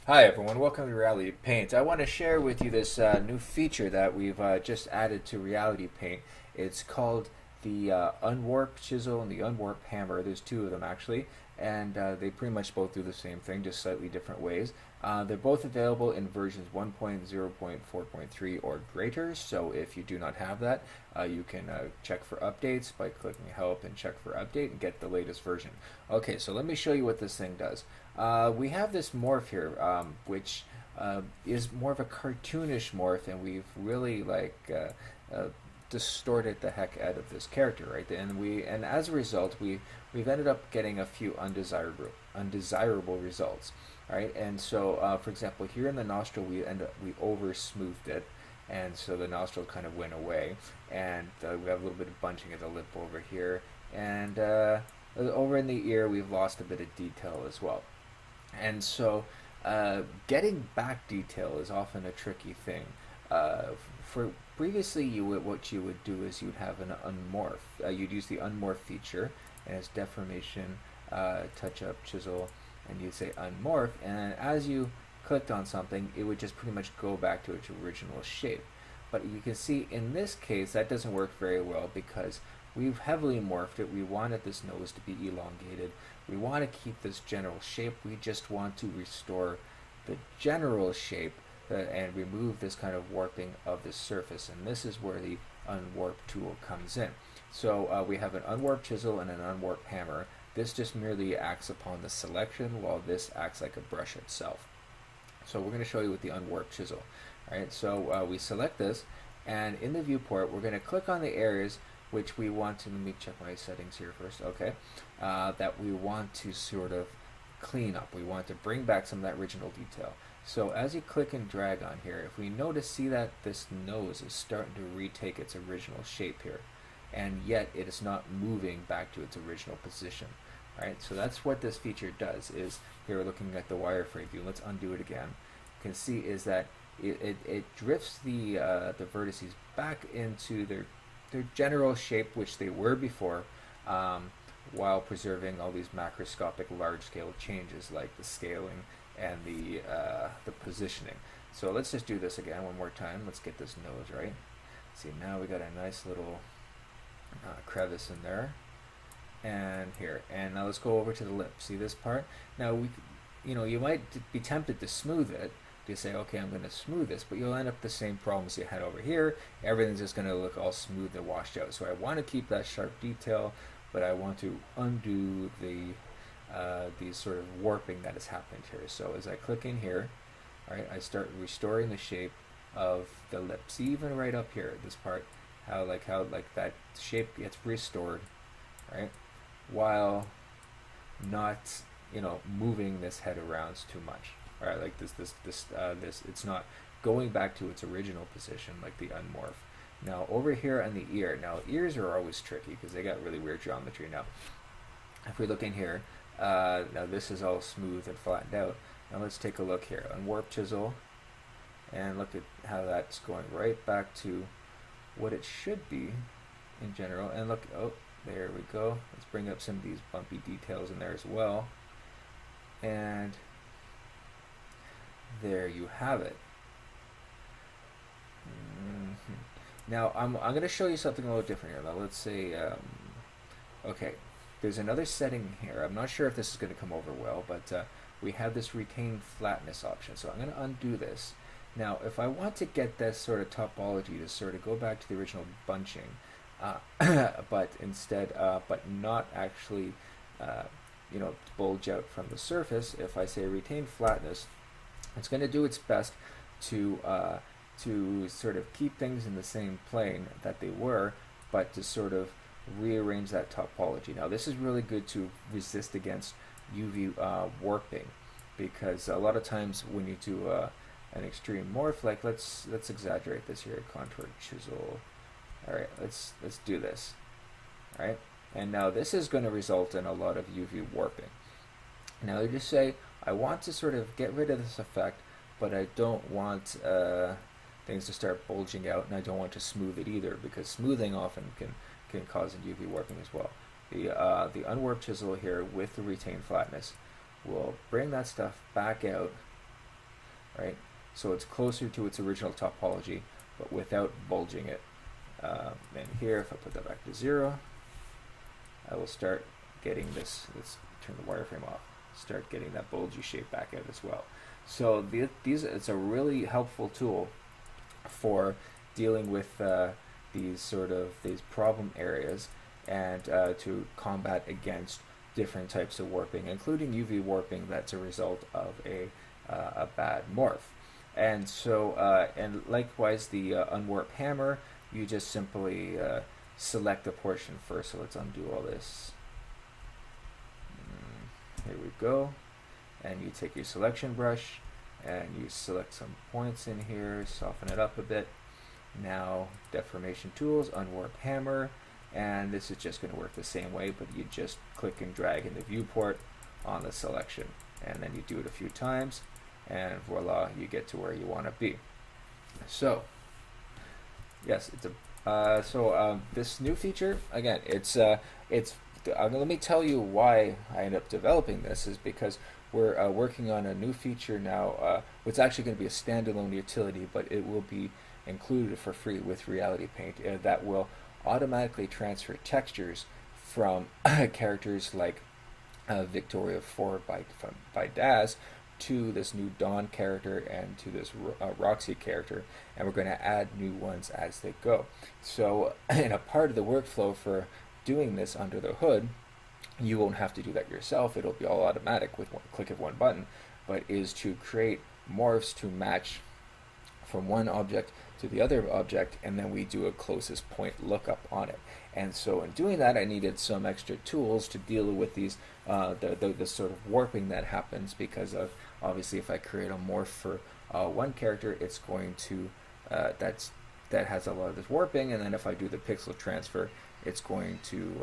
Hi everyone, welcome to Reality Paint. I want to share with you this new feature that we've just added to Reality Paint. It's called the Unwarp Chisel and the Unwarp Hammer. There's two of them actually, and they pretty much both do the same thing, just slightly different ways. They're both available in versions 1.0.4.3 or greater, so if you do not have that, you can check for updates by clicking help and check for update and get the latest version. Okay, so let me show you what this thing does. We have this morph here, which is more of a cartoonish morph, and we've really distorted the heck out of this character, right? And as a result, we've ended up getting a few undesirable results, right? And so, for example, here in the nostril, we over smoothed it, and so the nostril kind of went away, and we have a little bit of bunching of the lip over here, and over in the ear, we've lost a bit of detail as well. And so, getting back detail is often a tricky thing. For previously, what you would do is you'd have an unmorph. You'd use the unmorph feature, and it's deformation, touch up, chisel, and you'd say unmorph. And as you clicked on something, it would just pretty much go back to its original shape. But you can see in this case that doesn't work very well because we've heavily morphed it. We wanted this nose to be elongated. We want to keep this general shape. We just want to restore the general shape and remove this kind of warping of the surface. And this is where the Unwarp tool comes in. So we have an Unwarp chisel and an Unwarp hammer. This just merely acts upon the selection while this acts like a brush itself. So we're going to show you with the Unwarp chisel. All right, so we select this, and in the viewport, we're going to click on the areas which we want to, let me check my settings here first, okay, that we want to sort of clean up. We want to bring back some of that original detail. So as you click and drag on here, if we notice, see that this nose is starting to retake its original shape here, and yet it is not moving back to its original position. All right, so that's what this feature does. Is here we're looking at the wireframe view. Let's undo it again. You can see is that it drifts the vertices back into their general shape, which they were before, while preserving all these macroscopic large-scale changes like the scaling and the positioning. So let's just do this again one more time. Let's get this nose right. See, now we got a nice little crevice in there, and here. And now let's go over to the lip. See this part? Now you might be tempted to smooth it. You say, okay, I'm going to smooth this, but you'll end up the same problems you had over here. Everything's just going to look all smooth and washed out. So I want to keep that sharp detail, but I want to undo the sort of warping that has happened here. So as I click in here, all right, I start restoring the shape of the lips, even right up here, this part, how that shape gets restored, right, while not moving this head around too much. All right, like this, it's not going back to its original position like the unmorph. Now over here on the ear, now ears are always tricky because they got really weird geometry. Now, if we look in here, now this is all smooth and flattened out. Now let's take a look here, Unwarp chisel, and look at how that's going right back to what it should be in general. And look, oh, there we go. Let's bring up some of these bumpy details in there as well. And there you have it. Now I'm going to show you something a little different here. Now let's say, okay, there's another setting here. I'm not sure if this is going to come over well, but we have this retain flatness option. So I'm going to undo this. Now if I want to get this sort of topology to sort of go back to the original bunching, but instead, but not actually, bulge out from the surface, if I say retain flatness, it's going to do its best to sort of keep things in the same plane that they were, but to sort of rearrange that topology. Now this is really good to resist against UV warping, because a lot of times when you do an extreme morph, like let's exaggerate this here, contour chisel. All right, let's do this. All right, and now this is going to result in a lot of UV warping. Now you just say, I want to sort of get rid of this effect, but I don't want things to start bulging out, and I don't want to smooth it either, because smoothing often can cause UV warping as well. The Unwarp chisel here with the retain flatness will bring that stuff back out right? So it's closer to its original topology, but without bulging it. And here, if I put that back to 0, I will start getting this. Let's turn the wireframe off. Start getting that bulgy shape back out as well. So it's a really helpful tool for dealing with these problem areas, and to combat against different types of warping, including UV warping that's a result of a bad morph. And so, and likewise, the unwarp hammer, you just simply select a portion first. So let's undo all this. Here we go. And you take your selection brush and you select some points in here, soften it up a bit. Now, deformation tools, unwarp hammer, and this is just going to work the same way, but you just click and drag in the viewport on the selection, and then you do it a few times, and voila, you get to where you want to be. So, yes, it's this new feature, again, let me tell you why I ended up developing this, is because we're working on a new feature now. It's actually going to be a standalone utility, but it will be included for free with Reality Paint, that will automatically transfer textures from characters like Victoria 4 by Daz to this new Dawn character and to this Roxy character, and we're going to add new ones as they go. So in a part of the workflow for doing this under the hood, you won't have to do that yourself. It'll be all automatic with one click of one button, but is to create morphs to match from one object to the other object, and then we do a closest point lookup on it. And so in doing that, I needed some extra tools to deal with these the sort of warping that happens, because of obviously if I create a morph for one character, it's going to that has a lot of this warping, and then if I do the pixel transfer, it's going to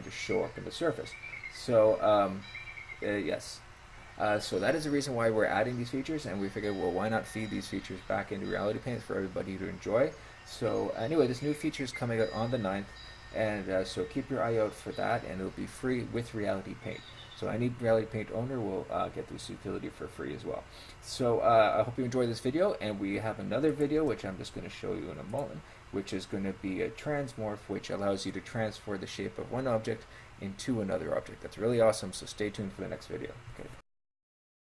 show up in the surface. So yes. So that is the reason why we're adding these features, and we figured, well, why not feed these features back into Reality Paint for everybody to enjoy. So anyway, this new feature is coming out on the 9th, and so keep your eye out for that, and it'll be free with Reality Paint. So any Reality Paint owner will get this utility for free as well. So I hope you enjoyed this video, and we have another video which I'm just going to show you in a moment, which is going to be a transmorph, which allows you to transfer the shape of one object into another object. That's really awesome, so stay tuned for the next video. Okay.